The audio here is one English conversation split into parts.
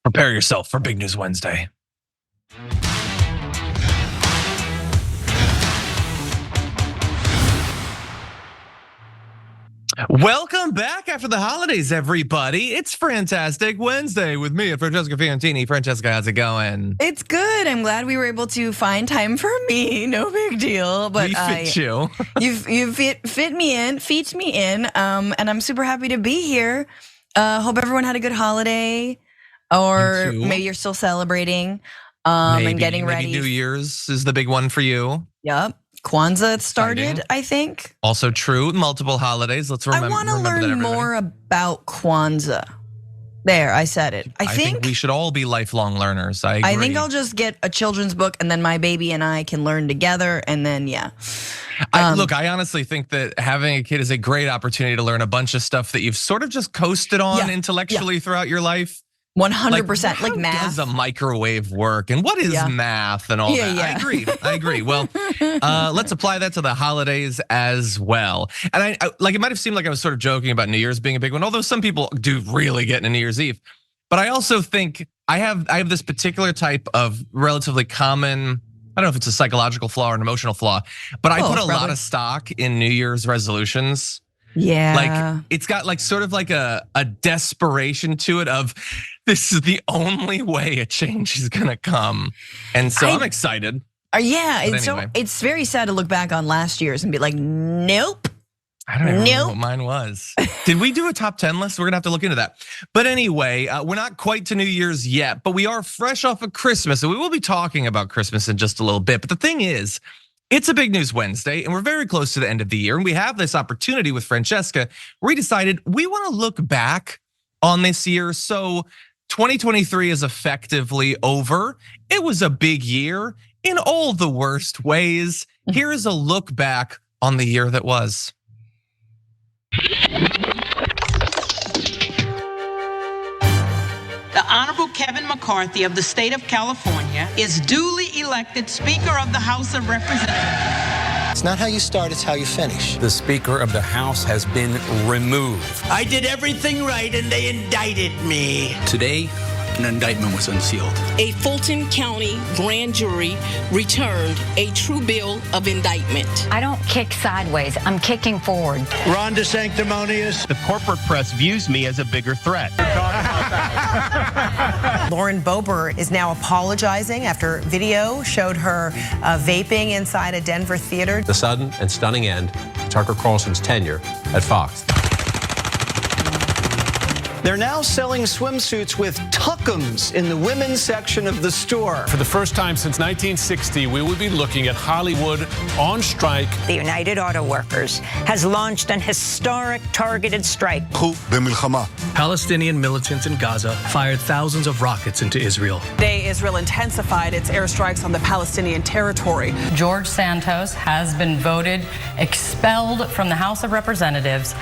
Prepare yourself for Big News Wednesday. Welcome back after the holidays, everybody. It's Fantastic Wednesday with me and Francesca Fiorentini. Francesca, how's it going? It's good. I'm glad we were able to find time for me. No big deal. But we fit you. You fit me in. And I'm super happy to be here. Hope everyone had a good holiday, or maybe you're still celebrating. And getting ready. Maybe New Year's is the big one for you. Yep. Kwanzaa started, I think. Also true, multiple holidays. Let's remember. I want to learn more about Kwanzaa. There, I said it. I think we should all be lifelong learners. I agree. I think I'll just get a children's book, and then my baby and I can learn together, and then Look, I honestly think that having a kid is a great opportunity to learn a bunch of stuff that you've sort of just coasted on intellectually throughout your life. 100%, like math. How does a microwave work, and what is math and all that? I agree. Well, let's apply that to the holidays as well. And I like, it might have seemed like I was sort of joking about New Year's being a big one, although some people do really get into New Year's Eve. But I also think I have this particular type of relatively common, I don't know if it's a psychological flaw or an emotional flaw, but I put a lot of stock in New Year's resolutions. Yeah. Like it's got like sort of like a desperation to it of, this is the only way a change is gonna come. And so I'm excited. It's very sad to look back on last year's and be like, nope. I don't even know what mine was. Did we do a top 10 list? We're gonna have to look into that. But anyway, we're not quite to New Year's yet, but we are fresh off of Christmas. And we will be talking about Christmas in just a little bit. But the thing is, it's a Big News Wednesday, and we're very close to the end of the year. And we have this opportunity with Francesca where we decided we wanna look back on this year. So 2023 is effectively over. It was a big year in all the worst ways. Here is a look back on the year that was. The Honorable Kevin McCarthy of the state of California is duly elected Speaker of the House of Representatives. It's not how you start, it's how you finish. The Speaker of the House has been removed. I did everything right and they indicted me. Today, an indictment was unsealed. A Fulton County grand jury returned a true bill of indictment. I don't kick sideways, I'm kicking forward. Ron DeSanctimonious. The corporate press views me as a bigger threat. Lauren Boebert is now apologizing after video showed her vaping inside a Denver theater. The sudden and stunning end to Tucker Carlson's tenure at Fox. They're now selling swimsuits with tuckums in the women's section of the store. For the first time since 1960, we will be looking at Hollywood on strike. The United Auto Workers has launched an historic targeted strike. Palestinian militants in Gaza fired thousands of rockets into Israel. Today, Israel intensified its airstrikes on the Palestinian territory. George Santos has been voted expelled from the House of Representatives.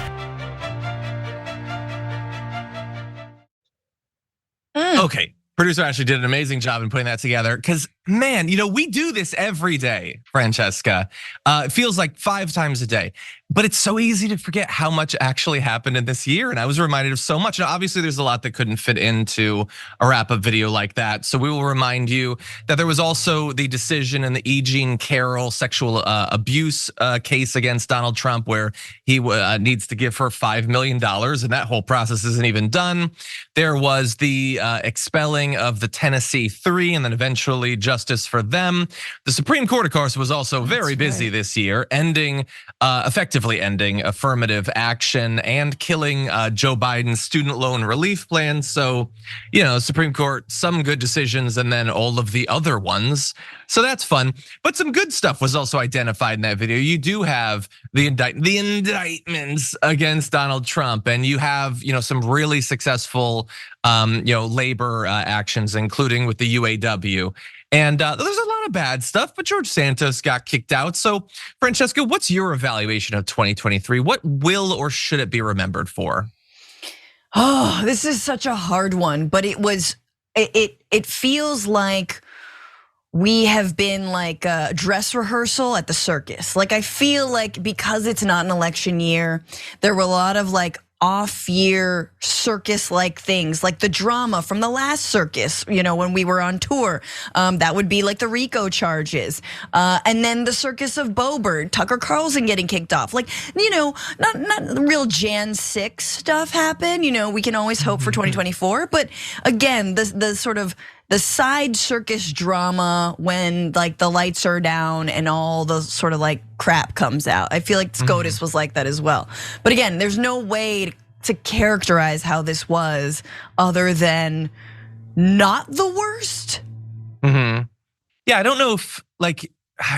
Okay, producer Ashley did an amazing job in putting that together because, man, we do this every day, Francesca. It feels like 5 times a day, but it's so easy to forget how much actually happened in this year. And I was reminded of so much. Now, obviously, there's a lot that couldn't fit into a wrap-up video like that. So we will remind you that there was also the decision in the E. Jean Carroll sexual abuse case against Donald Trump, where he needs to give her $5 million, and that whole process isn't even done. There was the expelling of the Tennessee Three, and then eventually justice for them. The Supreme Court, of course, was also very busy this year, effectively ending affirmative action and killing Joe Biden's student loan relief plan. So, Supreme Court, some good decisions, and then all of the other ones. So that's fun. But some good stuff was also identified in that video. You do have the indictments against Donald Trump, and you have some really successful labor actions, including with the UAW. And there's a lot of bad stuff, but George Santos got kicked out. So, Francesca, what's your evaluation of 2023? What will or should it be remembered for? Oh, this is such a hard one, but it feels like we have been like a dress rehearsal at the circus. Like, I feel like because it's not an election year, there were a lot of like off-year circus-like things, like the drama from the last circus, when we were on tour. That would be like the RICO charges. And then the circus of Boebert, Tucker Carlson getting kicked off. Like, not real Jan 6 stuff happen. We can always hope for 2024. But again, the sort of the side circus drama when like the lights are down and all the sort of like crap comes out. I feel like SCOTUS was like that as well. But again, there's no way to characterize how this was other than not the worst. Yeah, I don't know if like,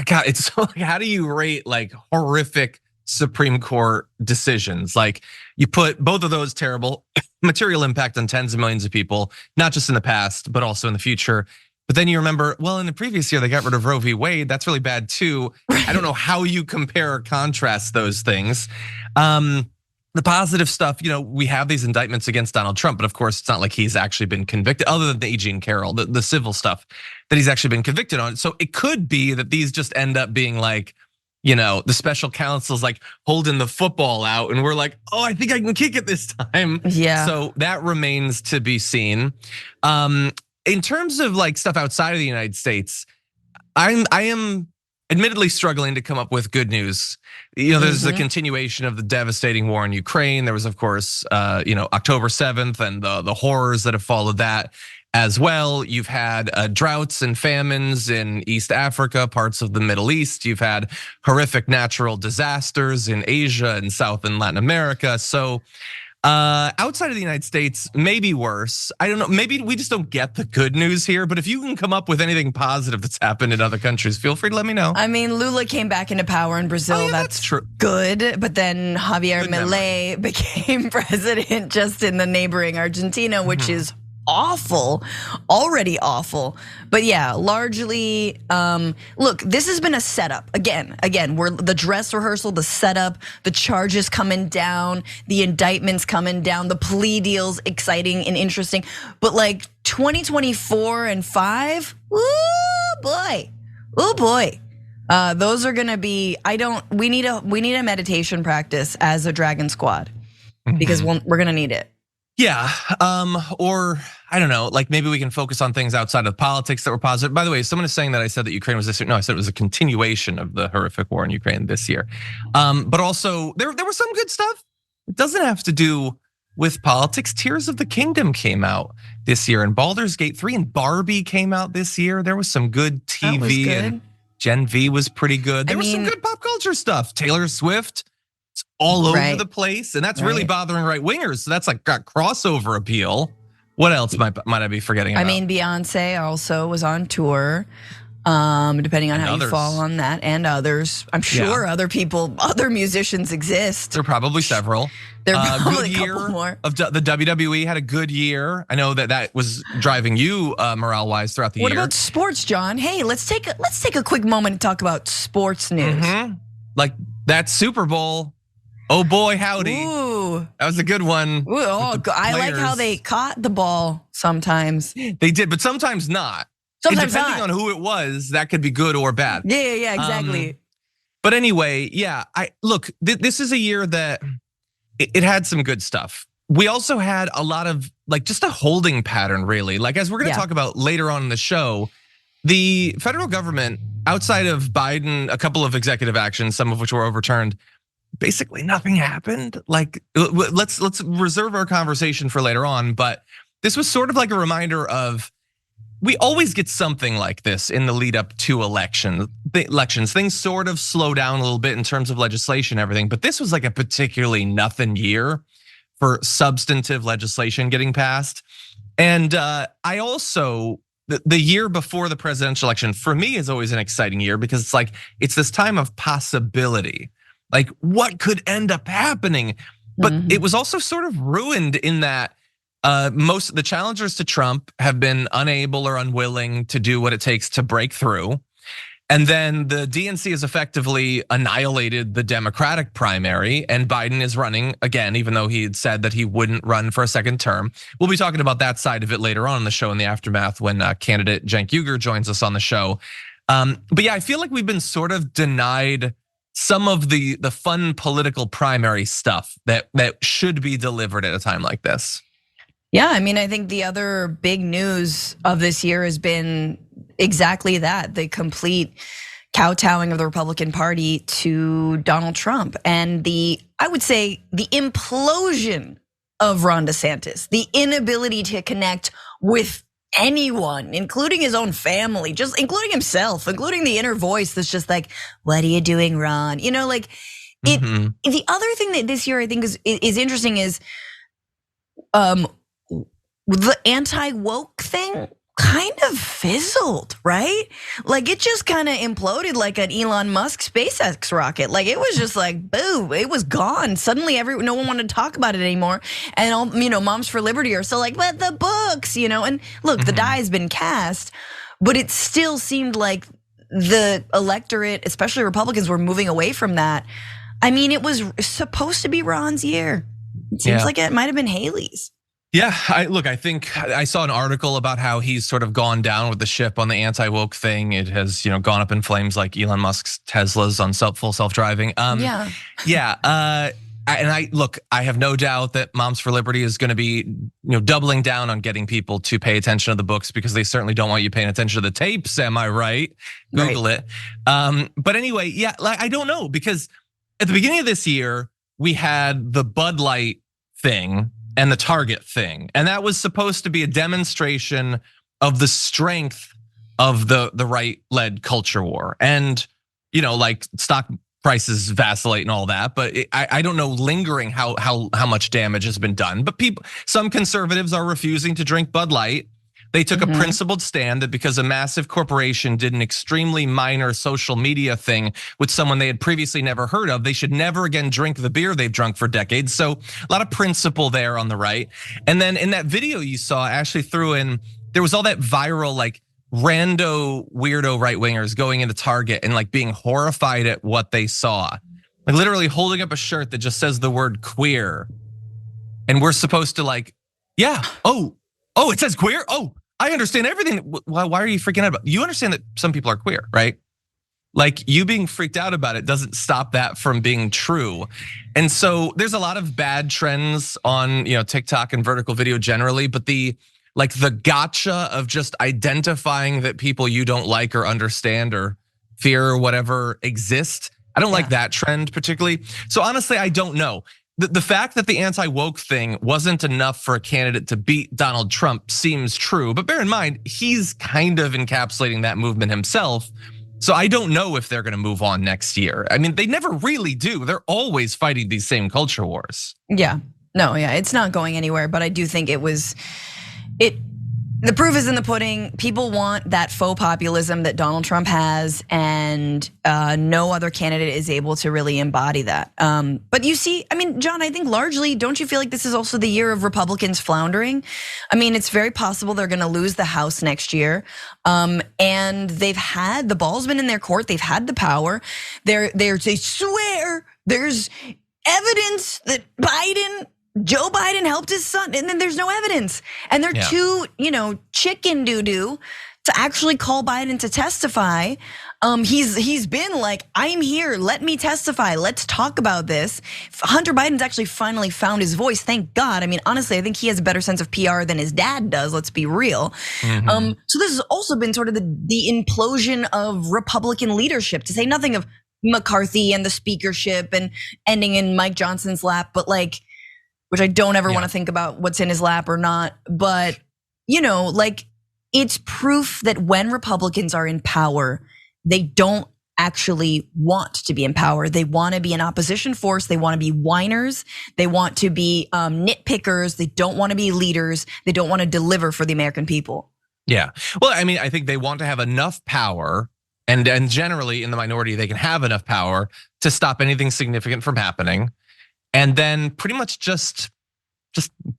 God, it's so like, how do you rate like horrific Supreme Court decisions? Like you put both of those terrible material impact on tens of millions of people, not just in the past, but also in the future. But then you remember, well, in the previous year, they got rid of Roe v. Wade. That's really bad too. I don't know how you compare or contrast those things. The positive stuff, we have these indictments against Donald Trump, but of course, it's not like he's actually been convicted, other than the E. Jean Carroll, the civil stuff that he's actually been convicted on. So it could be that these just end up being like, the special counsel's like holding the football out and we're like, oh, I think I can kick it this time. Yeah. So that remains to be seen. In terms of like stuff outside of the United States, I am admittedly struggling to come up with good news. There's the continuation of the devastating war in Ukraine. There was, of course, October 7th and the horrors that have followed that as well. You've had droughts and famines in East Africa, parts of the Middle East. You've had horrific natural disasters in Asia and South and Latin America. So outside of the United States, maybe worse. I don't know, maybe we just don't get the good news here, but if you can come up with anything positive that's happened in other countries, feel free to let me know. I mean, Lula came back into power in Brazil. Oh, yeah, that's true. Good, but then Javier Milei became president just in the neighboring Argentina, which is awful, already awful. But yeah, largely, look, this has been a setup. Again, we're the dress rehearsal, the setup, the charges coming down, the indictments coming down, the plea deals exciting and interesting. But like 2024 and 5, oh boy. Those are gonna be, we need a meditation practice as a Dragon Squad because we're gonna need it. Yeah, or I don't know, like maybe we can focus on things outside of politics that were positive. By the way, someone is saying that I said that Ukraine was this year. No, I said it was a continuation of the horrific war in Ukraine this year. But also there was some good stuff. It doesn't have to do with politics. Tears of the Kingdom came out this year, and Baldur's Gate 3 and Barbie came out this year. There was some good TV, and Gen V was pretty good. There was some good pop culture stuff. Taylor Swift. It's all over the place, and that's really bothering right wingers. So that's like got crossover appeal. What else might I be forgetting about? I mean, Beyonce also was on tour, depending on how you fall on that, and others. I'm sure other people, other musicians exist. There are probably several. There are probably a couple more. Of the WWE had a good year. I know that was driving you morale-wise throughout the year. What about sports, John? Hey, let's take a quick moment to talk about sports news. Like that Super Bowl. Oh boy, howdy. Ooh. That was a good one. Ooh, I like how they caught the ball sometimes. They did, but sometimes not. Sometimes depending on who it was, that could be good or bad. Yeah, exactly. But anyway, yeah, look, this is a year that it had some good stuff. We also had a lot of like just a holding pattern, really. Like as we're gonna talk about later on in the show, the federal government, outside of Biden, a couple of executive actions, some of which were overturned, basically nothing happened. Like let's reserve our conversation for later on, but this was sort of like a reminder of we always get something like this in the lead up to elections. Things sort of slow down a little bit in terms of legislation and everything, but this was like a particularly nothing year for substantive legislation getting passed. And I also, the year before the presidential election for me is always an exciting year because it's like, it's this time of possibility. Like what could end up happening? But it was also sort of ruined in that most of the challengers to Trump have been unable or unwilling to do what it takes to break through. And then the DNC has effectively annihilated the Democratic primary, and Biden is running again, even though he had said that he wouldn't run for a second term. We'll be talking about that side of it later on in the show in the aftermath when candidate Cenk Uygur joins us on the show. But yeah, I feel like we've been sort of denied some of the fun political primary stuff that should be delivered at a time like this. Yeah, I mean, I think the other big news of this year has been exactly that, the complete kowtowing of the Republican Party to Donald Trump, and I would say the implosion of Ron DeSantis, the inability to connect with anyone, including his own family, just including himself, including the inner voice that's just like, what are you doing, Ron? You know, like it. The other thing that this year I think is interesting is the anti-woke thing kind of fizzled, right? Like it just kind of imploded like an Elon Musk SpaceX rocket. Like it was just like, boom, it was gone. Suddenly no one wanted to talk about it anymore. And all, Moms for Liberty are still like, let the books, and look, the die has been cast, but it still seemed like the electorate, especially Republicans, were moving away from that. I mean, it was supposed to be Ron's year. It seems like it might've been Haley's. Yeah, I think I saw an article about how he's sort of gone down with the ship on the anti-woke thing. It has, gone up in flames like Elon Musk's Teslas on full self-driving. And I have no doubt that Moms for Liberty is going to be, doubling down on getting people to pay attention to the books, because they certainly don't want you paying attention to the tapes. Am I right? Google it. But anyway, I don't know, because at the beginning of this year we had the Bud Light thing and the Target thing, and that was supposed to be a demonstration of the strength of the right-led culture war, and like stock prices vacillate and all that. But I don't know lingering how much damage has been done. But some conservatives are refusing to drink Bud Light. They took a principled stand that because a massive corporation did an extremely minor social media thing with someone they had previously never heard of, they should never again drink the beer they've drunk for decades. So a lot of principle there on the right. And then in that video you saw, Ashley threw in, there was all that viral like rando weirdo right wingers going into Target and like being horrified at what they saw. Like literally holding up a shirt that just says the word queer. And we're supposed to like, oh, it says queer? Oh, I understand everything. Why are you freaking out about it? You understand that some people are queer, right? Like you being freaked out about it doesn't stop that from being true. And so there's a lot of bad trends on TikTok and vertical video generally, but the gotcha of just identifying that people you don't like or understand or fear or whatever exist, I don't like that trend particularly. So honestly, I don't know. The fact that the anti-woke thing wasn't enough for a candidate to beat Donald Trump seems true, but bear in mind, he's kind of encapsulating that movement himself. So I don't know if they're gonna move on next year. I mean, they never really do. They're always fighting these same culture wars. It's not going anywhere, but I do think the proof is in the pudding. People want that faux populism that Donald Trump has, and no other candidate is able to really embody that. But you see, I mean, John, I think largely, don't you feel like this is also the year of Republicans floundering? I mean, it's very possible they're gonna lose the House next year. And the ball's been in their court, they've had the power. They swear there's evidence that Joe Biden helped his son, and then there's no evidence. And they're too, chicken doo-doo to actually call Biden to testify. He's been like, I'm here, let me testify, let's talk about this. Hunter Biden's actually finally found his voice, thank God. I mean, honestly, I think he has a better sense of PR than his dad does, let's be real. So this has also been sort of the implosion of Republican leadership, to say nothing of McCarthy and the speakership and ending in Mike Johnson's lap, but which I don't ever want to think about what's in his lap or not. But, it's proof that when Republicans are in power, they don't actually want to be in power. They want to be an opposition force. They want to be whiners. They want to be nitpickers. They don't want to be leaders. They don't want to deliver for the American people. Yeah. Well, I mean, I think they want to have enough power, and generally in the minority, they can have enough power to stop anything significant from happening. And then pretty much just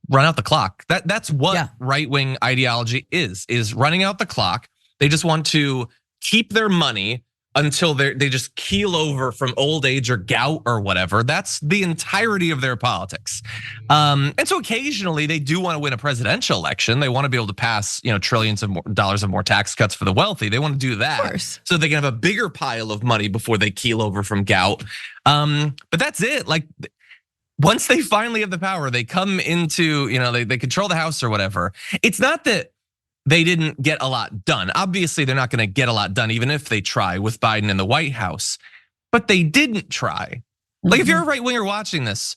run out the clock. That's what right-wing ideology is running out the clock. They just want to keep their money until they just keel over from old age or gout or whatever. That's the entirety of their politics. And so occasionally they do want to win a presidential election. They want to be able to pass, trillions of dollars of more tax cuts for the wealthy. They want to do that so they can have a bigger pile of money before they keel over from gout. But that's it. Like, once they finally have the power, they come into, they control the House or whatever. It's not that they didn't get a lot done. Obviously, they're not going to get a lot done, even if they try with Biden in the White House. But they didn't try. Like, if you're a right winger watching this,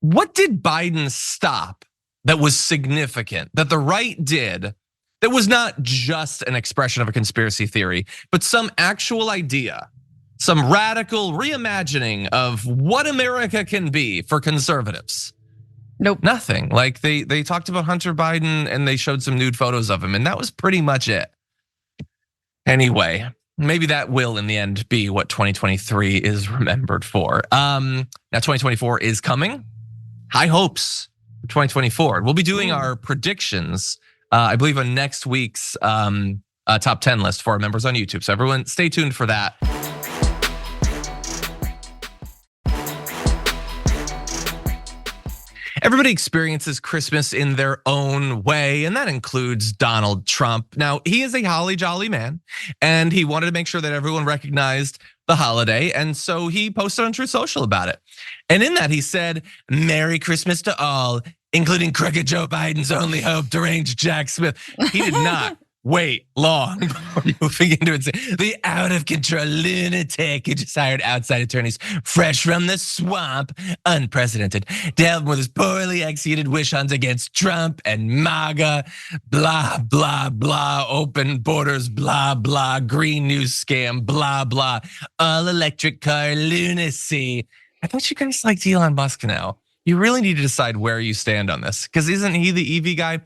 what did Biden stop that was significant, that the right did, that was not just an expression of a conspiracy theory, but some actual idea, some radical reimagining of what America can be for conservatives? Nope. Nothing. Like, they talked about Hunter Biden and they showed some nude photos of him, and that was pretty much it. Anyway, maybe that will in the end be what 2023 is remembered for. Now 2024 is coming. High hopes for 2024. We'll be doing our predictions, I believe, on next week's top 10 list for our members on YouTube. So everyone stay tuned for that. Everybody experiences Christmas in their own way, and that includes Donald Trump. Now, he is a holly jolly man, and he wanted to make sure that everyone recognized the holiday, and so he posted on Truth Social about it. And in that, he said, "Merry Christmas to all, including crooked Joe Biden's only hope, deranged Jack Smith." He did not wait long before moving into it. The out of control lunatic who just hired outside attorneys fresh from the swamp, unprecedented, to help with his poorly executed wish hunts against Trump and MAGA, blah, blah, blah, open borders, blah, blah, green news scam, blah, blah, all electric car lunacy. I thought you guys liked Elon Musk now. You really need to decide where you stand on this, because isn't he the EV guy?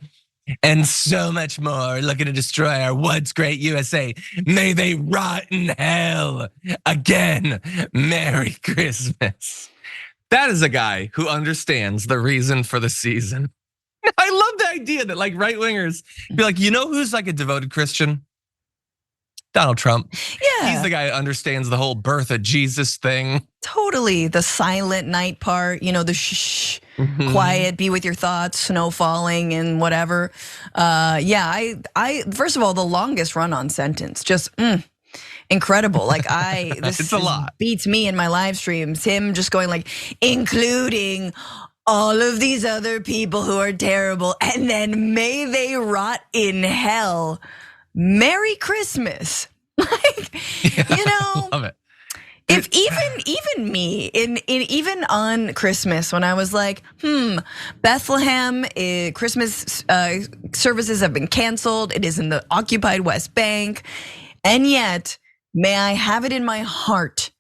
And so much more, looking to destroy our once great USA. May they rot in hell again. Merry Christmas. That is a guy who understands the reason for the season. I love the idea that like right wingers be like, who's like a devoted Christian? Donald Trump. Yeah. He's the guy who understands the whole birth of Jesus thing. Totally. The silent night part, the shh, quiet, be with your thoughts, snow falling and whatever. Yeah, I first of all, the longest run on sentence, just incredible. Like this it's a lot. Beats me in my live streams. Him just going like, including all of these other people who are terrible, and then may they rot in hell. Merry Christmas. Love it. If even me even on Christmas, when I was like, Bethlehem, Christmas services have been canceled. It is in the occupied West Bank, and yet may I have it in my heart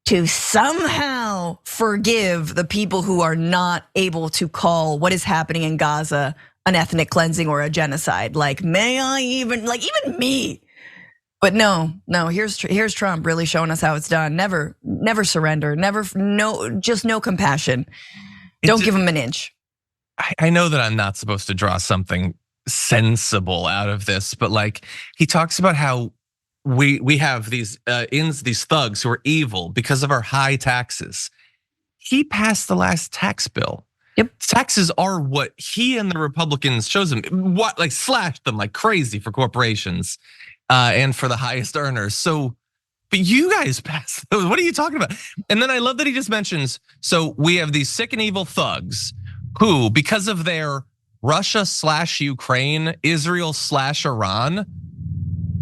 to somehow forgive the people who are not able to call what is happening in Gaza an ethnic cleansing or a genocide. Like, may I even me? But no, here's Trump really showing us how it's done. Never surrender, just no compassion. Don't give him an inch. I know that I'm not supposed to draw something sensible out of this, but like he talks about how we have these thugs who are evil because of our high taxes. He passed the last tax bill. Yep. Taxes are what he and the Republicans chose them, slashed them like crazy for corporations and for the highest earners. So, but you guys passed those. What are you talking about? And then I love that he just mentions, so we have these sick and evil thugs who, because of their Russia/Ukraine, Israel/Iran,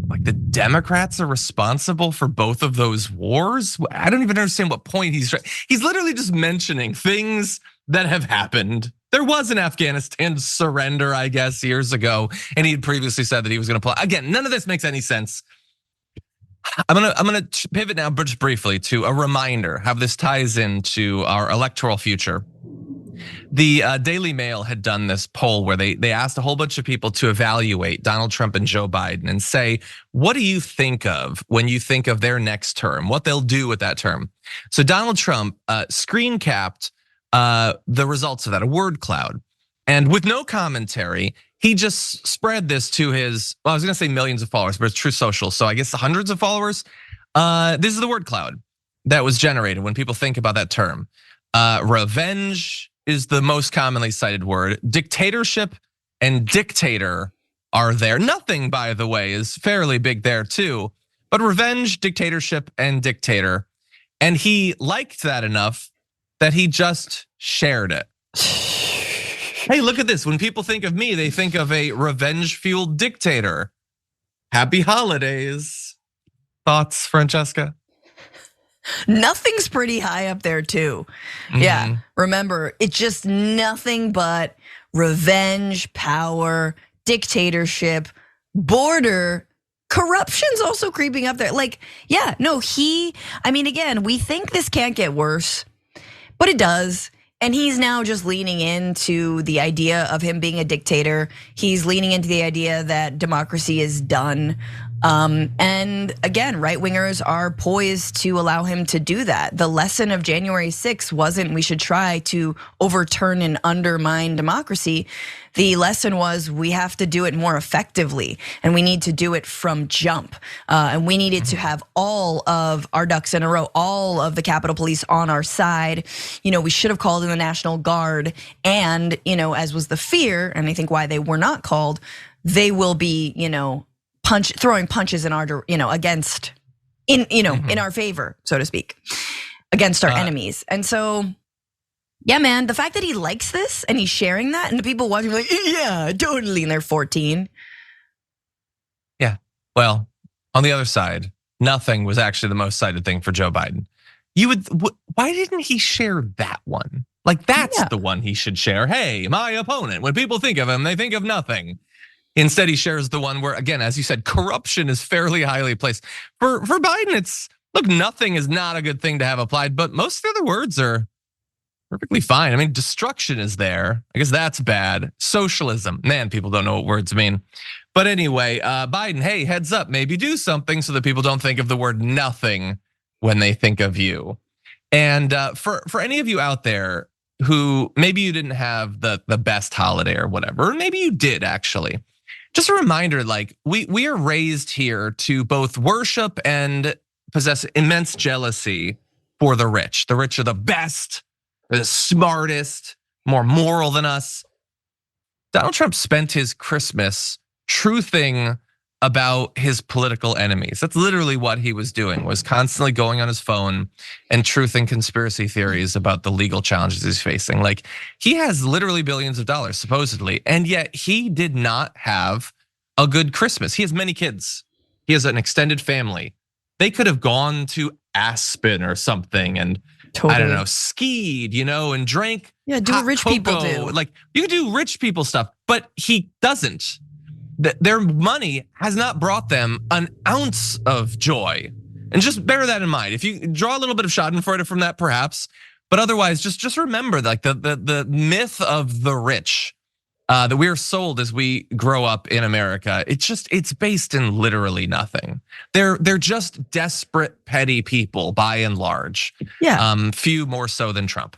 like the Democrats are responsible for both of those wars. I don't even understand what point he's literally just mentioning things that have happened. There was an Afghanistan surrender, I guess, years ago, and he had previously said that he was going to play. Again, none of this makes any sense. I'm gonna pivot now, just briefly, to a reminder how this ties into our electoral future. The Daily Mail had done this poll where they asked a whole bunch of people to evaluate Donald Trump and Joe Biden and say, what do you think of when you think of their next term, what they'll do with that term? So Donald Trump screen capped the results of that, a word cloud. And with no commentary, he just spread this to his, I was gonna say millions of followers, but it's Truth Social, so I guess hundreds of followers. This is the word cloud that was generated when people think about that term. Revenge is the most commonly cited word. Dictatorship and dictator are there. Nothing, by the way, is fairly big there too. But revenge, dictatorship, and dictator. And he liked that enough that he just shared it. Hey, look at this. When people think of me, they think of a revenge-fueled dictator. Happy holidays. Thoughts, Francesca? Nothing's pretty high up there too. Yeah, remember, it's just nothing but revenge, power, dictatorship, border, corruption's also creeping up there. Like, yeah, no, I mean, again, we think this can't get worse, but it does. And he's now just leaning into the idea of him being a dictator. He's leaning into the idea that democracy is done. And again, right-wingers are poised to allow him to do that. The lesson of January 6th wasn't we should try to overturn and undermine democracy. The lesson was we have to do it more effectively, and we need to do it from jump. And we needed to have all of our ducks in a row, all of the Capitol Police on our side. We should have called in the National Guard, and as was the fear, and I think why they were not called, they will be, throwing punches in our, against, in our favor, so to speak, against our enemies. And so, yeah, man, the fact that he likes this and he's sharing that, and the people watching are like, yeah, totally, and they're 14. Yeah, well, on the other side, nothing was actually the most cited thing for Joe Biden. Why didn't he share that one? Like, that's the one he should share. Hey, my opponent. When people think of him, they think of nothing. Instead, he shares the one where, again, as you said, corruption is fairly highly placed. For Biden, look, nothing is not a good thing to have applied, but most of the other words are perfectly fine. I mean, destruction is there. I guess that's bad. Socialism, man, people don't know what words mean. But anyway, Biden, hey, heads up, maybe do something so that people don't think of the word nothing when they think of you. And for any of you out there who maybe you didn't have the best holiday or whatever, or maybe you did actually, just a reminder, like we are raised here to both worship and possess immense jealousy for the rich. The rich are the best, the smartest, more moral than us. Donald Trump spent his Christmas truthing about his political enemies. That's literally what he was doing, was constantly going on his phone and truthing conspiracy theories about the legal challenges he's facing. Like, he has literally billions of dollars, supposedly, and yet he did not have a good Christmas. He has many kids. He has an extended family. They could have gone to Aspen or something and I don't know, skied, and drank. Yeah, do what rich people do. Like, you can do rich people stuff, but he doesn't. Their money has not brought them an ounce of joy. And just bear that in mind. If you draw a little bit of schadenfreude from that, perhaps, but otherwise, just remember like the myth of the rich that we are sold as we grow up in America. It's based in literally nothing. They're just desperate, petty people by and large. Yeah. Few more so than Trump.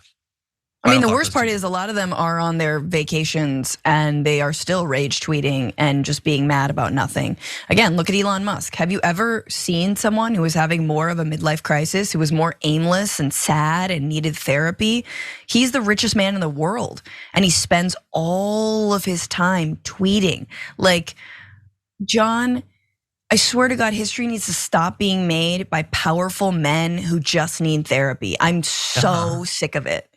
I mean, the worst part is a lot of them are on their vacations and they are still rage tweeting and just being mad about nothing. Again, look at Elon Musk. Have you ever seen someone who was having more of a midlife crisis, who was more aimless and sad and needed therapy? He's the richest man in the world, and he spends all of his time tweeting. Like, John, I swear to God, history needs to stop being made by powerful men who just need therapy. I'm so sick of it.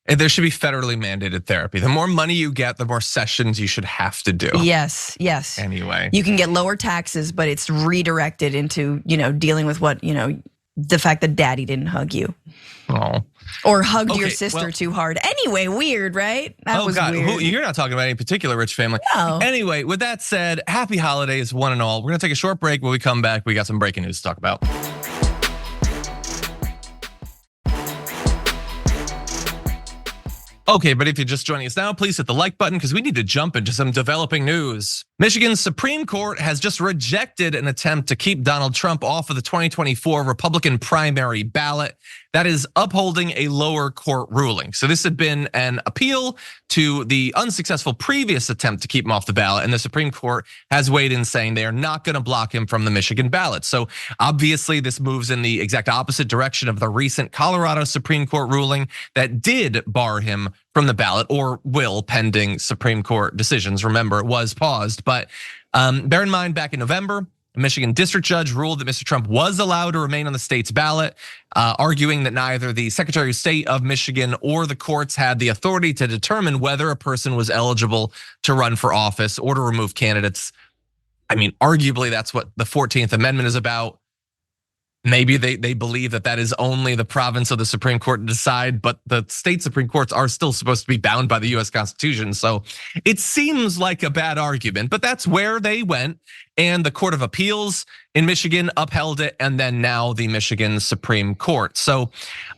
There should be federally mandated therapy. The more money you get, the more sessions you should have to do. Yes, yes. Anyway. You can get lower taxes, but it's redirected into, dealing with what, the fact that daddy didn't hug you. Oh. Or hugged your sister too hard. Anyway, weird, right? That was weird. You're not talking about any particular rich family. No. Anyway, with that said, happy holidays, one and all. We're gonna take a short break. When we come back, we got some breaking news to talk about. Okay, but if you're just joining us now, please hit the like button because we need to jump into some developing news. Michigan's Supreme Court has just rejected an attempt to keep Donald Trump off of the 2024 Republican primary ballot. That is upholding a lower court ruling. So this had been an appeal to the unsuccessful previous attempt to keep him off the ballot, and the Supreme Court has weighed in saying they are not going to block him from the Michigan ballot. So obviously this moves in the exact opposite direction of the recent Colorado Supreme Court ruling that did bar him from the ballot, or will, pending Supreme Court decisions. Remember, it was paused, but bear in mind, back in November, a Michigan district judge ruled that Mr. Trump was allowed to remain on the state's ballot, arguing that neither the Secretary of State of Michigan or the courts had the authority to determine whether a person was eligible to run for office or to remove candidates. I mean, arguably, that's what the 14th Amendment is about. Maybe they believe that is only the province of the Supreme Court to decide, but the state Supreme Courts are still supposed to be bound by the US Constitution. So it seems like a bad argument, but that's where they went. And the Court of Appeals in Michigan upheld it, and then now the Michigan Supreme Court. So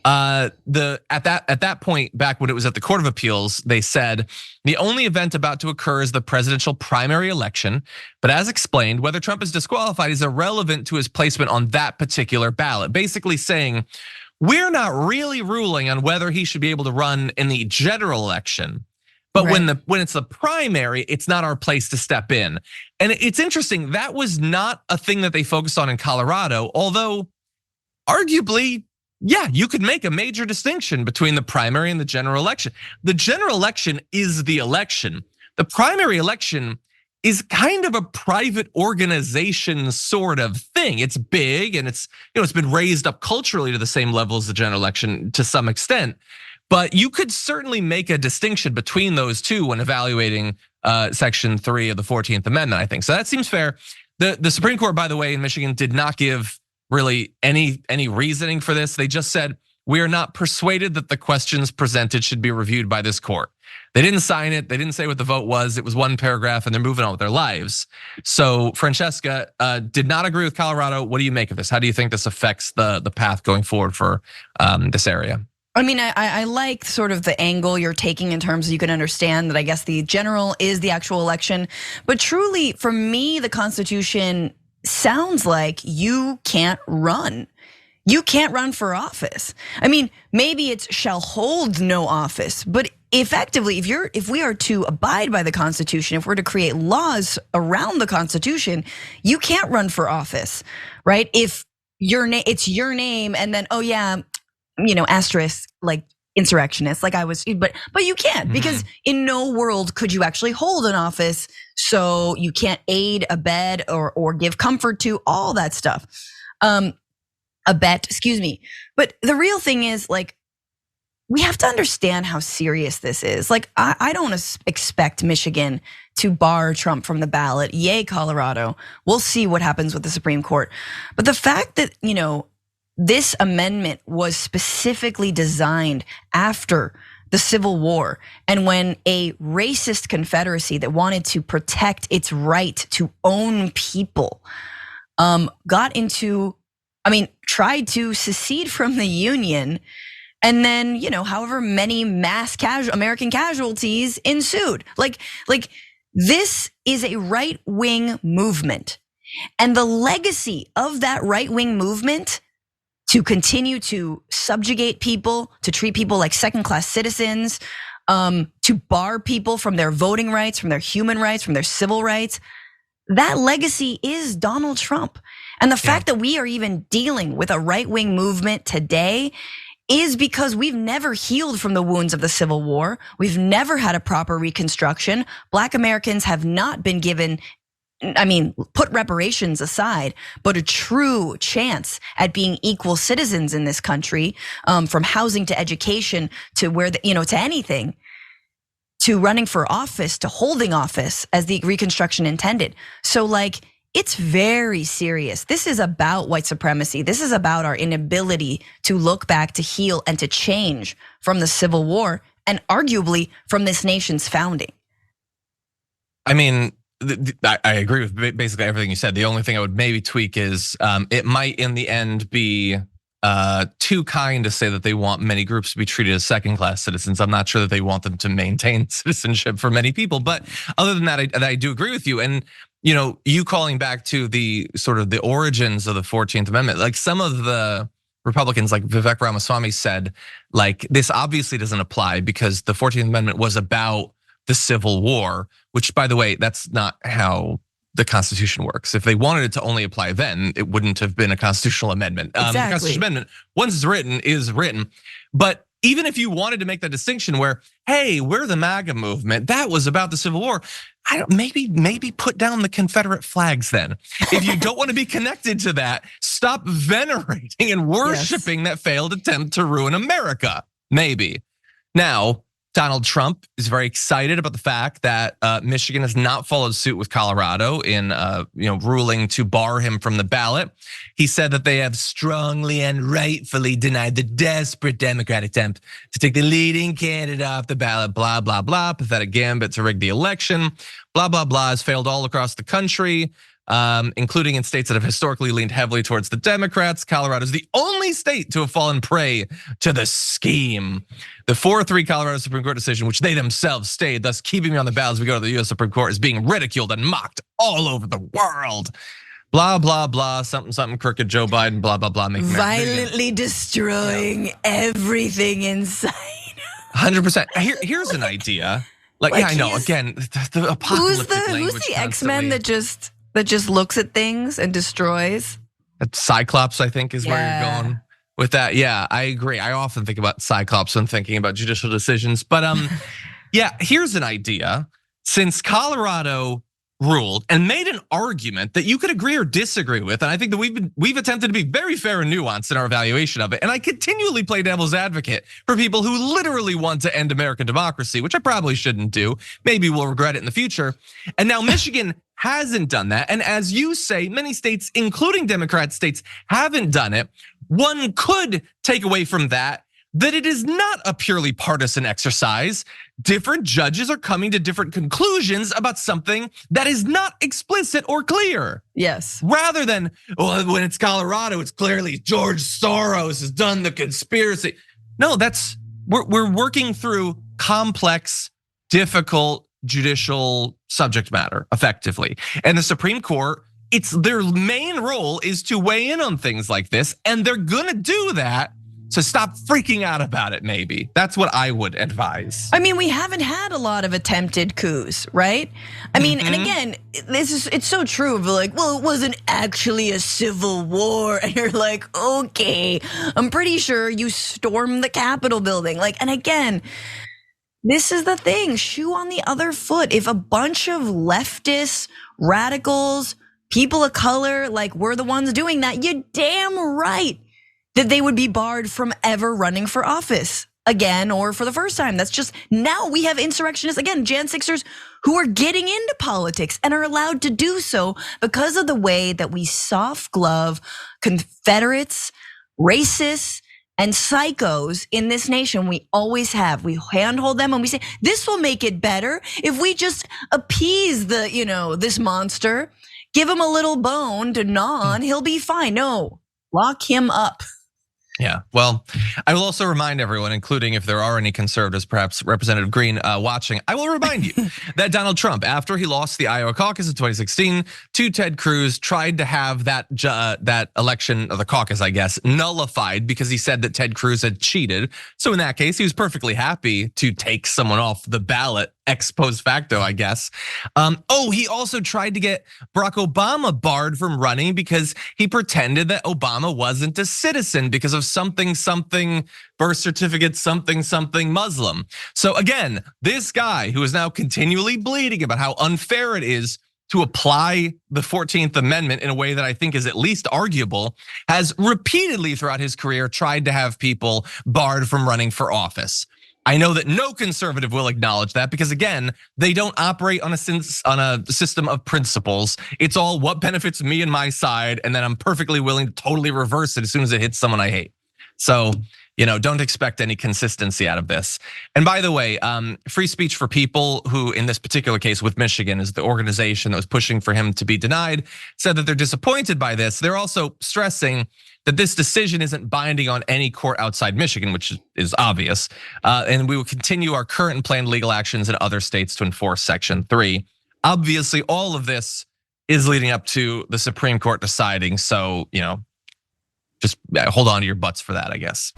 at that point, back when it was at the Court of Appeals, they said the only event about to occur is the presidential primary election. But as explained, whether Trump is disqualified is irrelevant to his placement on that particular ballot. Basically saying, we're not really ruling on whether he should be able to run in the general election. But right. when it's the primary, it's not our place to step in. And it's interesting, that was not a thing that they focused on in Colorado, although arguably, yeah, you could make a major distinction between the primary and the general election. The general election is the election. The primary election is kind of a private organization sort of thing. It's big and it's been raised up culturally to the same level as the general election to some extent. But you could certainly make a distinction between those two when evaluating Section 3 of the 14th Amendment, I think. So that seems fair. The Supreme Court, by the way, in Michigan did not give really any reasoning for this. They just said, we are not persuaded that the questions presented should be reviewed by this court. They didn't sign it. They didn't say what the vote was. It was one paragraph and they're moving on with their lives. So Francesca did not agree with Colorado. What do you make of this? How do you think this affects the path going forward for this area? I mean, I like sort of the angle you're taking in terms of you can understand that I guess the general is the actual election. But truly, for me, the Constitution sounds like you can't run. You can't run for office. I mean, maybe it shall hold no office, but effectively, if we are to abide by the Constitution, if we're to create laws around the Constitution, you can't run for office, right? If it's your name and then, oh yeah, asterisk, like insurrectionist, like I was, but you can't, because in no world could you actually hold an office. So you can't aid, abet, or give comfort to, all that stuff. Excuse me. But the real thing is, like, we have to understand how serious this is. Like, I don't expect Michigan to bar Trump from the ballot. Yay, Colorado. We'll see what happens with the Supreme Court. But the fact that, this amendment was specifically designed after the Civil War, and when a racist Confederacy that wanted to protect its right to own people tried to secede from the Union, and then however many American casualties ensued. Like this is a right-wing movement, and the legacy of that right-wing movement to continue to subjugate people, to treat people like second-class citizens, to bar people from their voting rights, from their human rights, from their civil rights. That legacy is Donald Trump. And the fact that we are even dealing with a right-wing movement today is because we've never healed from the wounds of the Civil War. We've never had a proper reconstruction. Black Americans have not been given, put reparations aside, but a true chance at being equal citizens in this country, from housing to education to to anything, to running for office, to holding office as the Reconstruction intended. So it's very serious. This is about white supremacy. This is about our inability to look back, to heal, and to change from the Civil War, and arguably from this nation's founding. I mean, I agree with basically everything you said. The only thing I would maybe tweak is it might in the end be too kind to say that they want many groups to be treated as second-class citizens. I'm not sure that they want them to maintain citizenship for many people. But other than that, I do agree with you. And you calling back to the sort of the origins of the 14th Amendment, like some of the Republicans like Vivek Ramaswamy said, like this obviously doesn't apply because the 14th Amendment was about the Civil War, which by the way, that's not how the Constitution works. If they wanted it to only apply then, it wouldn't have been a constitutional amendment. Exactly. The Constitutional Amendment, once it's written, is written. But even if you wanted to make that distinction where, hey, we're the MAGA movement, that was about the Civil War, maybe put down the Confederate flags then. If you don't want to be connected to that, stop venerating and worshiping that failed attempt to ruin America, maybe. Now, Donald Trump is very excited about the fact that Michigan has not followed suit with Colorado in ruling to bar him from the ballot. He said that they have strongly and rightfully denied the desperate Democrat attempt to take the leading candidate off the ballot, blah, blah, blah, pathetic gambit to rig the election, blah, blah, blah, has failed all across the country. Including in states that have historically leaned heavily towards the Democrats. Colorado is the only state to have fallen prey to the scheme. The 4-3 Colorado Supreme Court decision, which they themselves stayed, thus keeping me on the ballot as we go to the US Supreme Court, is being ridiculed and mocked all over the world. Blah, blah, blah, something crooked, Joe Biden, blah, blah, blah. Violently destroying everything inside. 100%. Here's an idea. Like yeah, I know, again, the apocalyptic language. Who's the X-Men that just looks at things and destroys? Cyclops, I think, is where you're going with that. Yeah, I agree. I often think about Cyclops when thinking about judicial decisions. But yeah, here's an idea. Since Colorado ruled and made an argument that you could agree or disagree with, and I think that we've attempted to be very fair and nuanced in our evaluation of it. And I continually play devil's advocate for people who literally want to end American democracy, which I probably shouldn't do. Maybe we'll regret it in the future. And now Michigan hasn't done that. And as you say, many states, including Democrat states, haven't done it. One could take away from that it is not a purely partisan exercise. Different judges are coming to different conclusions about something that is not explicit or clear. Yes. Rather than, when it's Colorado, it's clearly George Soros has done the conspiracy. No, we're working through complex, difficult judicial subject matter effectively. And the Supreme Court, their main role is to weigh in on things like this, and they're gonna do that. So stop freaking out about it, maybe. That's what I would advise. I mean, we haven't had a lot of attempted coups, right? I mean, and again, it's so true. But like, well, it wasn't actually a civil war. And you're like, okay, I'm pretty sure you stormed the Capitol building. Like, and again, this is the thing, shoe on the other foot. If a bunch of leftists, radicals, people of color, like we're the ones doing that, you're damn right that they would be barred from ever running for office again or for the first time. That's just, now we have insurrectionists, again, Jan 6ers who are getting into politics and are allowed to do so because of the way that we soft glove Confederates, racists, and psychos in this nation. We always have. We handhold them and we say, this will make it better if we just appease this monster, give him a little bone to gnaw on, he'll be fine. No, lock him up. Yeah, well, I will also remind everyone, including if there are any conservatives, perhaps Representative Greene watching, I will remind you that Donald Trump, after he lost the Iowa caucus in 2016 to Ted Cruz, tried to have that election, or the caucus, I guess, nullified because he said that Ted Cruz had cheated. So in that case, he was perfectly happy to take someone off the ballot ex post facto, I guess. He also tried to get Barack Obama barred from running because he pretended that Obama wasn't a citizen because of something birth certificate, something Muslim. So again, this guy who is now continually bleeding about how unfair it is to apply the 14th Amendment in a way that I think is at least arguable, has repeatedly throughout his career tried to have people barred from running for office. I know that no conservative will acknowledge that because again, they don't operate on a system of principles. It's all what benefits me and my side, and then I'm perfectly willing to totally reverse it as soon as it hits someone I hate. So, don't expect any consistency out of this. And by the way, Free Speech for People, who in this particular case with Michigan is the organization that was pushing for him to be denied, said that they're disappointed by this. They're also stressing that this decision isn't binding on any court outside Michigan, which is obvious. And we will continue our current and planned legal actions in other states to enforce Section 3. Obviously, all of this is leading up to the Supreme Court deciding. So, just hold on to your butts for that, I guess.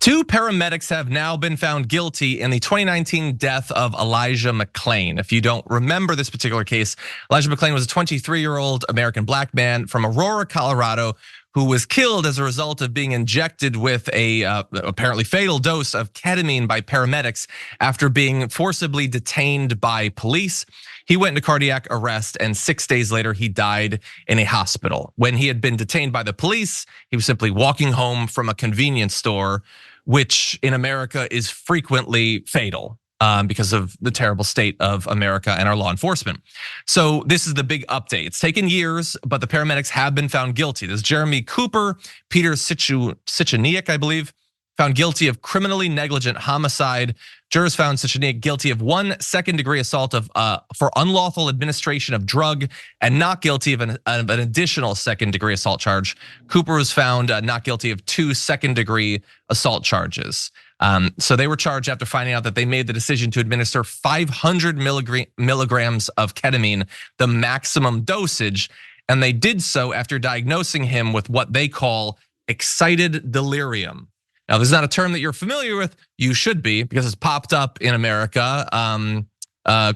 Two paramedics have now been found guilty in the 2019 death of Elijah McClain. If you don't remember this particular case, Elijah McClain was a 23-year-old American black man from Aurora, Colorado, who was killed as a result of being injected with a apparently fatal dose of ketamine by paramedics after being forcibly detained by police. He went into cardiac arrest, and 6 days later, he died in a hospital. When he had been detained by the police, he was simply walking home from a convenience store, which in America is frequently fatal because of the terrible state of America and our law enforcement. So this is the big update. It's taken years, but the paramedics have been found guilty. There's Jeremy Cooper, Peter Sicheniak, I believe, found guilty of criminally negligent homicide. Jurors found Sicheniak guilty of 1 second-degree assault for unlawful administration of drug and not guilty of an additional second-degree assault charge. Cooper was found not guilty of 2 second-degree assault charges. So they were charged after finding out that they made the decision to administer 500 milligrams of ketamine, the maximum dosage, and they did so after diagnosing him with what they call excited delirium. Now, this is not a term that you're familiar with. You should be, because it's popped up in America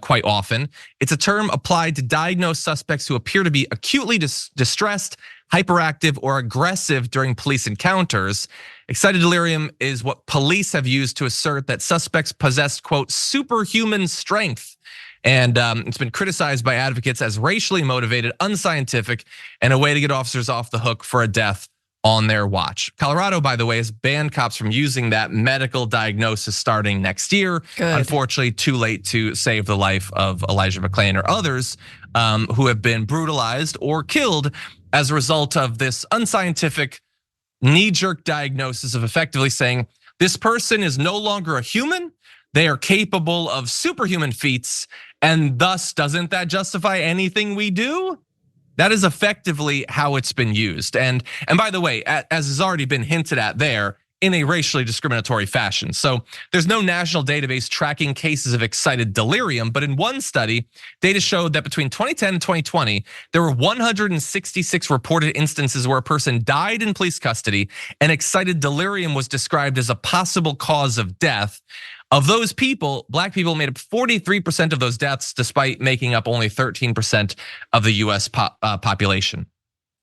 quite often. It's a term applied to diagnose suspects who appear to be acutely distressed, hyperactive, or aggressive during police encounters. Excited delirium is what police have used to assert that suspects possessed, quote, superhuman strength. And it's been criticized by advocates as racially motivated, unscientific, and a way to get officers off the hook for a death on their watch. Colorado, by the way, has banned cops from using that medical diagnosis starting next year. Good. Unfortunately, too late to save the life of Elijah McClain or others who have been brutalized or killed as a result of this unscientific knee-jerk diagnosis of effectively saying this person is no longer a human. They are capable of superhuman feats, and thus doesn't that justify anything we do? That is effectively how it's been used. And by the way, as has already been hinted at there, in a racially discriminatory fashion. So there's no national database tracking cases of excited delirium, but in one study, data showed that between 2010 and 2020, there were 166 reported instances where a person died in police custody and excited delirium was described as a possible cause of death. Of those people, black people made up 43% of those deaths, despite making up only 13% of the US population.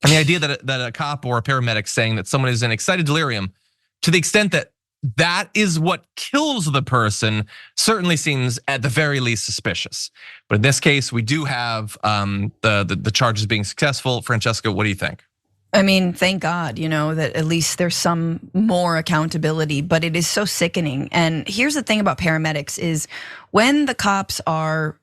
And the idea that a cop or a paramedic saying that someone is in excited delirium, to the extent that that is what kills the person, certainly seems at the very least suspicious. But in this case, we do have the charges being successful. Francesca, what do you think? I mean, thank God, that at least there's some more accountability, but it is so sickening. And here's the thing about paramedics is when the cops are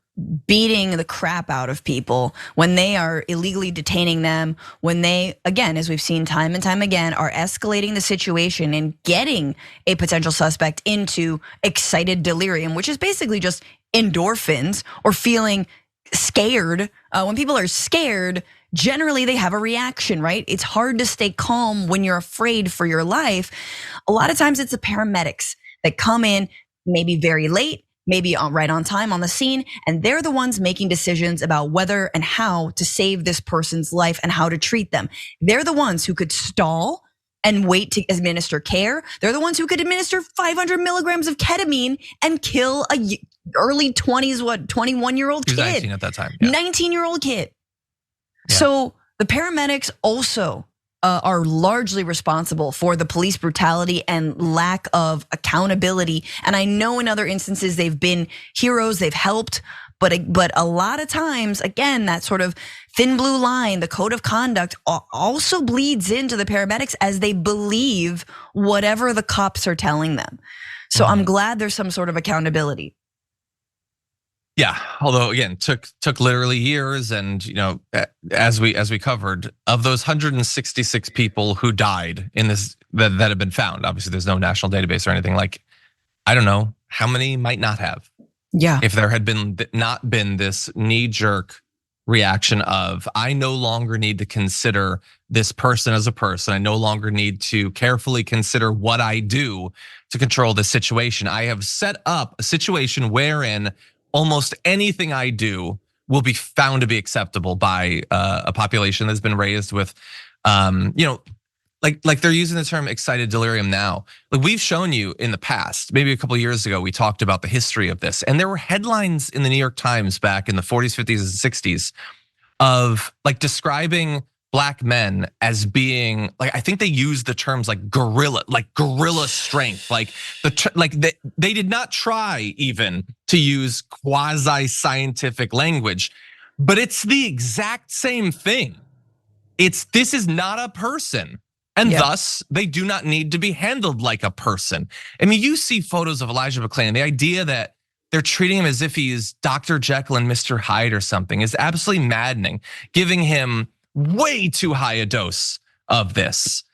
beating the crap out of people, when they are illegally detaining them, when they, again, as we've seen time and time again, are escalating the situation and getting a potential suspect into excited delirium, which is basically just endorphins or feeling scared. When people are scared, generally they have a reaction, right? It's hard to stay calm when you're afraid for your life. A lot of times it's the paramedics that come in maybe very late, maybe right on time on the scene, and they're the ones making decisions about whether and how to save this person's life and how to treat them. They're the ones who could stall and wait to administer care. They're the ones who could administer 500 milligrams of ketamine and kill a early 20s, 21-year-old kid. He was 19 at that time. Yeah. 19-year-old kid. Yeah. So the paramedics also are largely responsible for the police brutality and lack of accountability. And I know in other instances they've been heroes, they've helped, but a lot of times, again, that sort of thin blue line, the code of conduct also bleeds into the paramedics as they believe whatever the cops are telling them. So I'm glad there's some sort of accountability. Yeah, although again, took literally years, and as we covered, of those 166 people who died in this that have been found, obviously there's no national database or anything, like I don't know how many might not have. Yeah. If there had been not been this knee-jerk reaction of, I no longer need to consider this person as a person. I no longer need to carefully consider what I do to control this situation. I have set up a situation wherein almost anything I do will be found to be acceptable by a population that's been raised with, like they're using the term excited delirium now. Like we've shown you in the past, maybe a couple of years ago, we talked about the history of this, and there were headlines in the New York Times back in the 40s, 50s, and 60s of like describing Black men as being like, I think they used the terms like gorilla strength, they did not try even to use quasi-scientific language, but it's the exact same thing. This is not a person. And thus, they do not need to be handled like a person. I mean, you see photos of Elijah McClain, the idea that they're treating him as if he is Dr. Jekyll and Mr. Hyde or something is absolutely maddening, giving him way too high a dose of this.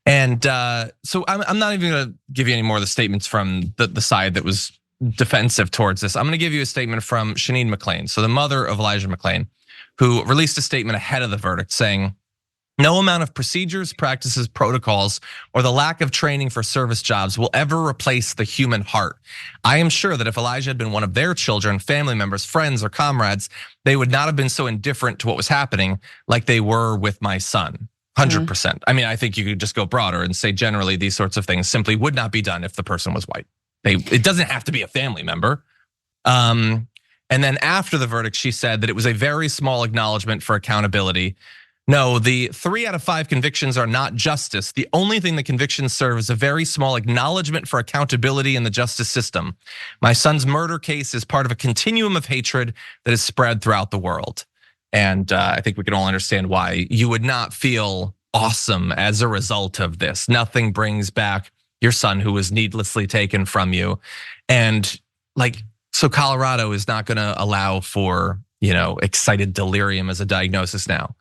And so I'm not even gonna give you any more of the statements from the side that was defensive towards this. I'm gonna give you a statement from Shanine McClain, so the mother of Elijah McClain, who released a statement ahead of the verdict saying, no amount of procedures, practices, protocols, or the lack of training for service jobs will ever replace the human heart. I am sure that if Elijah had been one of their children, family members, friends, or comrades, they would not have been so indifferent to what was happening like they were with my son. 100%. I mean, I think you could just go broader and say generally these sorts of things simply would not be done if the person was white. It doesn't have to be a family member. And then after the verdict, she said that it was a very small acknowledgement for accountability. No, the 3 out of 5 convictions are not justice. The only thing the convictions serve is a very small acknowledgement for accountability in the justice system. My son's murder case is part of a continuum of hatred that is spread throughout the world. And I think we can all understand why you would not feel awesome as a result of this. Nothing brings back your son who was needlessly taken from you. And so Colorado is not gonna allow for, excited delirium as a diagnosis now.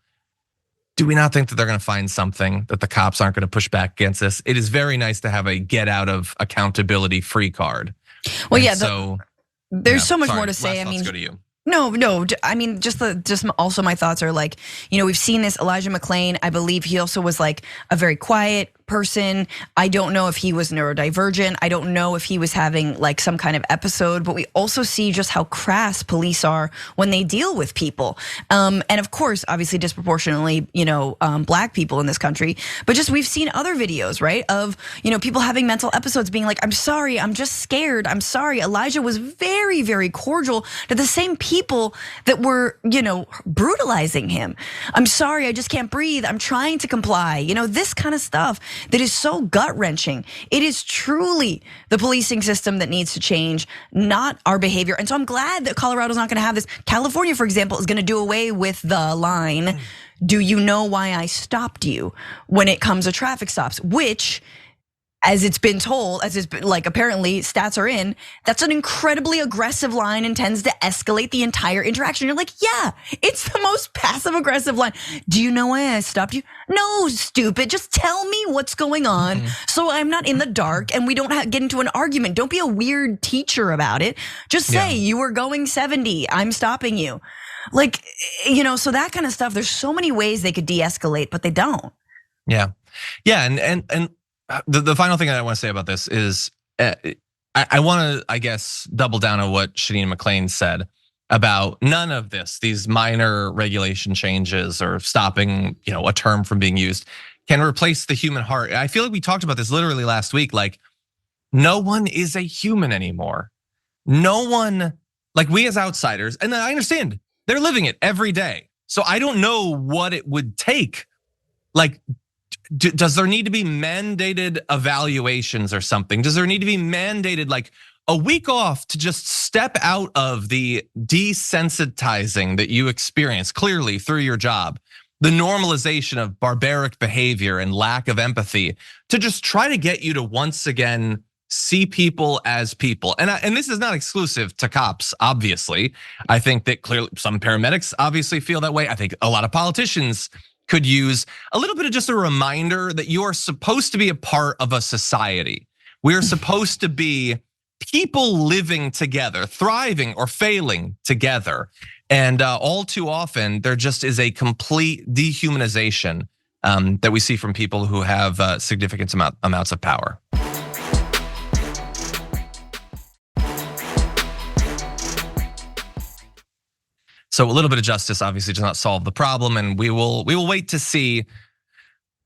Do we not think that they're gonna find something that the cops aren't gonna push back against this? It is very nice to have a get out of accountability free card. Well, there's so much more to say. Let's go to you. No. I mean, just also my thoughts are like, we've seen this Elijah McClain. I believe he also was like a very quiet person. I don't know if he was neurodivergent. I don't know if he was having like some kind of episode, but we also see just how crass police are when they deal with people. And of course, obviously disproportionately, Black people in this country, but just we've seen other videos, right? Of, people having mental episodes being like, I'm sorry, I'm just scared. I'm sorry. Elijah was very, very cordial to the same people that were, brutalizing him. I'm sorry, I just can't breathe. I'm trying to comply. This kind of stuff that is so gut-wrenching. It is truly the policing system that needs to change, not our behavior. And so I'm glad that Colorado's not gonna have this. California, for example, is gonna do away with the line, do you know why I stopped you, when it comes to traffic stops, which, as it's been told, apparently stats are in, that's an incredibly aggressive line and tends to escalate the entire interaction. You're like, yeah, it's the most passive aggressive line. Do you know why I stopped you? No, stupid, just tell me what's going on so I'm not in the dark and we don't get into an argument. Don't be a weird teacher about it. Just say you were going 70, I'm stopping you. So that kind of stuff, there's so many ways they could de-escalate, but they don't. Yeah, and the final thing that I want to say about this is I want to, I guess, double down on what Shanine McClain said about none of this, these minor regulation changes or stopping, a term from being used can replace the human heart. I feel like we talked about this literally last week. Like, no one is a human anymore. No one, like we as outsiders, and I understand they're living it every day. So I don't know what it would take. Like, does there need to be mandated evaluations or something? Does there need to be mandated like a week off to just step out of the desensitizing that you experience clearly through your job, the normalization of barbaric behavior and lack of empathy, to just try to get you to once again see people as people? And this is not exclusive to cops, obviously. I think that clearly some paramedics obviously feel that way. I think a lot of politicians could use a little bit of just a reminder that you are supposed to be a part of a society. We are supposed to be people living together, thriving or failing together. And all too often, there just is a complete dehumanization that we see from people who have significant amounts of power. So a little bit of justice obviously does not solve the problem, and we will wait to see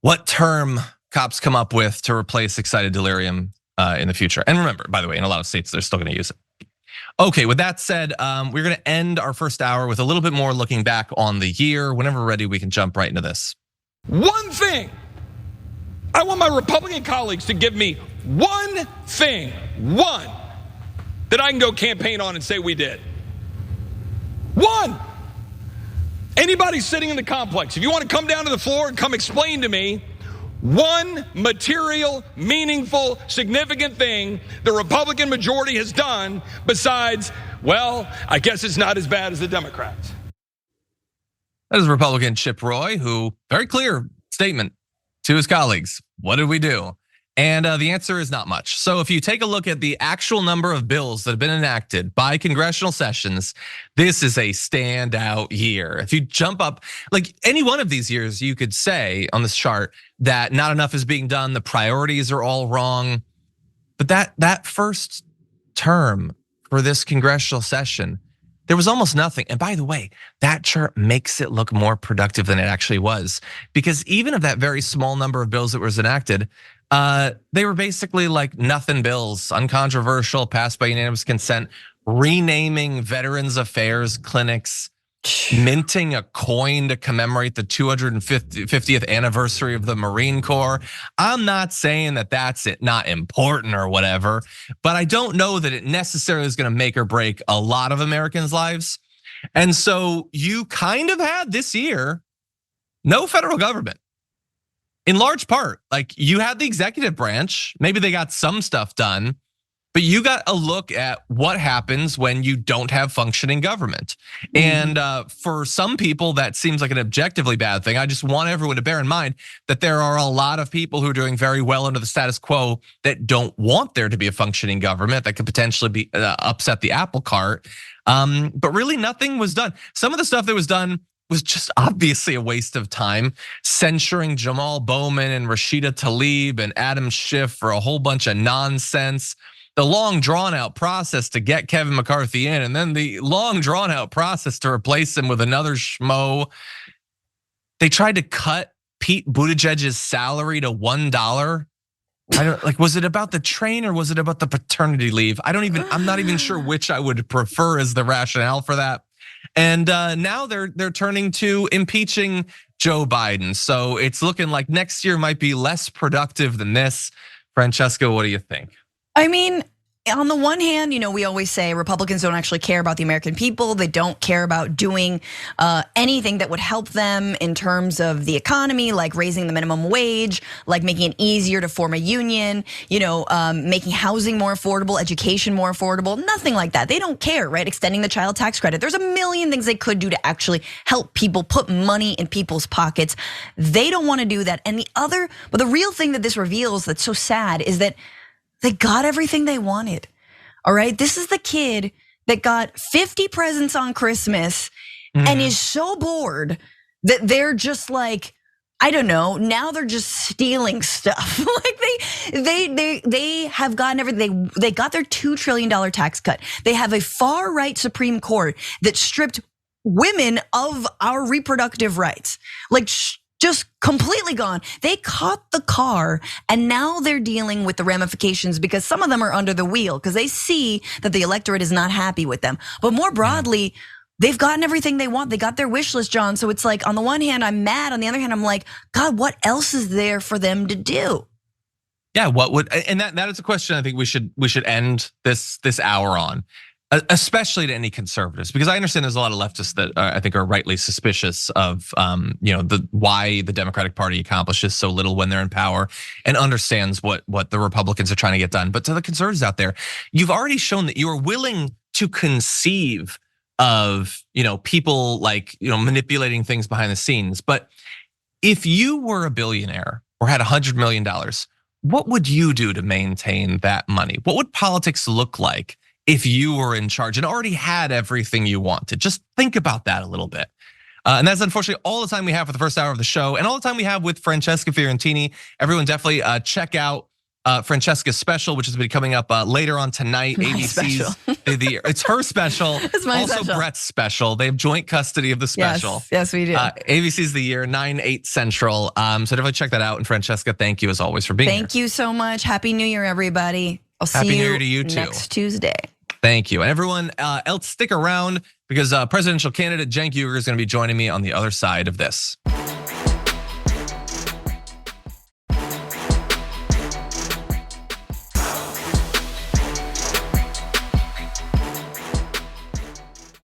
what term cops come up with to replace excited delirium in the future. And remember, by the way, in a lot of states, they're still gonna use it. Okay, with that said, we're gonna end our first hour with a little bit more looking back on the year. Whenever we're ready, we can jump right into this. One thing, I want my Republican colleagues to give me one thing, one, that I can go campaign on and say we did. One. Anybody sitting in the complex, if you want to come down to the floor and come explain to me one material, meaningful, significant thing the Republican majority has done besides, well, I guess it's not as bad as the Democrats. That is Republican Chip Roy, who very clear statement to his colleagues. What did we do? And the answer is not much. So if you take a look at the actual number of bills that have been enacted by congressional sessions, this is a standout year. If you jump up, like any one of these years, you could say on this chart that not enough is being done, the priorities are all wrong. But that first term for this congressional session, there was almost nothing. And by the way, that chart makes it look more productive than it actually was. Because even of that very small number of bills that was enacted, they were basically like nothing bills, uncontroversial, passed by unanimous consent, renaming Veterans Affairs clinics, minting a coin to commemorate the 250th anniversary of the Marine Corps. I'm not saying that that's not important or whatever, but I don't know that it necessarily is gonna make or break a lot of Americans' lives. And so you kind of had this year, no federal government. In large part, like you had the executive branch, maybe they got some stuff done, but you got a look at what happens when you don't have functioning government. And for some people, that seems like an objectively bad thing. I just want everyone to bear in mind that there are a lot of people who are doing very well under the status quo that don't want there to be a functioning government that could potentially be upset the apple cart. But really nothing was done. Some of the stuff that was done was just obviously a waste of time, censuring Jamal Bowman and Rashida Tlaib and Adam Schiff for a whole bunch of nonsense. The long drawn out process to get Kevin McCarthy in, and then the long drawn out process to replace him with another schmo. They tried to cut Pete Buttigieg's salary to $1. I don't like, was it about the train or was it about the paternity leave? I'm not even sure which I would prefer as the rationale for that. And now they're turning to impeaching Joe Biden. So it's looking like next year might be less productive than this. Francesca, what do you think? I mean, on the one hand, we always say Republicans don't actually care about the American people. They don't care about doing anything that would help them in terms of the economy, like raising the minimum wage, like making it easier to form a union, making housing more affordable, education more affordable, nothing like that. They don't care, right? Extending the child tax credit. There's a million things they could do to actually help people, put money in people's pockets. They don't want to do that. And but the real thing that this reveals that's so sad is that they got everything they wanted, all right? This is the kid that got 50 presents on Christmas and is so bored that they're just like, I don't know, now they're just stealing stuff. Like they have gotten everything. They got their $2 trillion tax cut. They have a far right Supreme Court that stripped women of our reproductive rights. Like just completely gone. They caught the car and now they're dealing with the ramifications because some of them are under the wheel because they see that the electorate is not happy with them. But more broadly, they've gotten everything they want. They got their wish list, John. So it's like, on the one hand, I'm mad. On the other hand, I'm like, God, what else is there for them to do? Yeah, and that is a question I think we should end this hour on. Especially to any conservatives, because I understand there's a lot of leftists that I think are rightly suspicious of why the Democratic Party accomplishes so little when they're in power, and understands what the Republicans are trying to get done. But to the conservatives out there, you've already shown that you are willing to conceive of people like manipulating things behind the scenes. But if you were a billionaire or had $100 million, what would you do to maintain that money? What would politics look like if you were in charge and already had everything you wanted? Just think about that a little bit. And that's unfortunately all the time we have for the first hour of the show and all the time we have with Francesca Fiorentini. Everyone definitely check out Francesca's special, which is going to be coming up later on tonight. ABC's it's her special. It's my also special. Brett's special. They have joint custody of the special. Yes, we do. ABC's The Year, 9/8 Central. So definitely check that out. And Francesca, thank you as always for being here. Thank you so much. Happy New Year, everybody. I'll see Happy you, New Year to you too. next Tuesday. Thank you. And everyone else, stick around because presidential candidate Cenk Uygur is going to be joining me on the other side of this.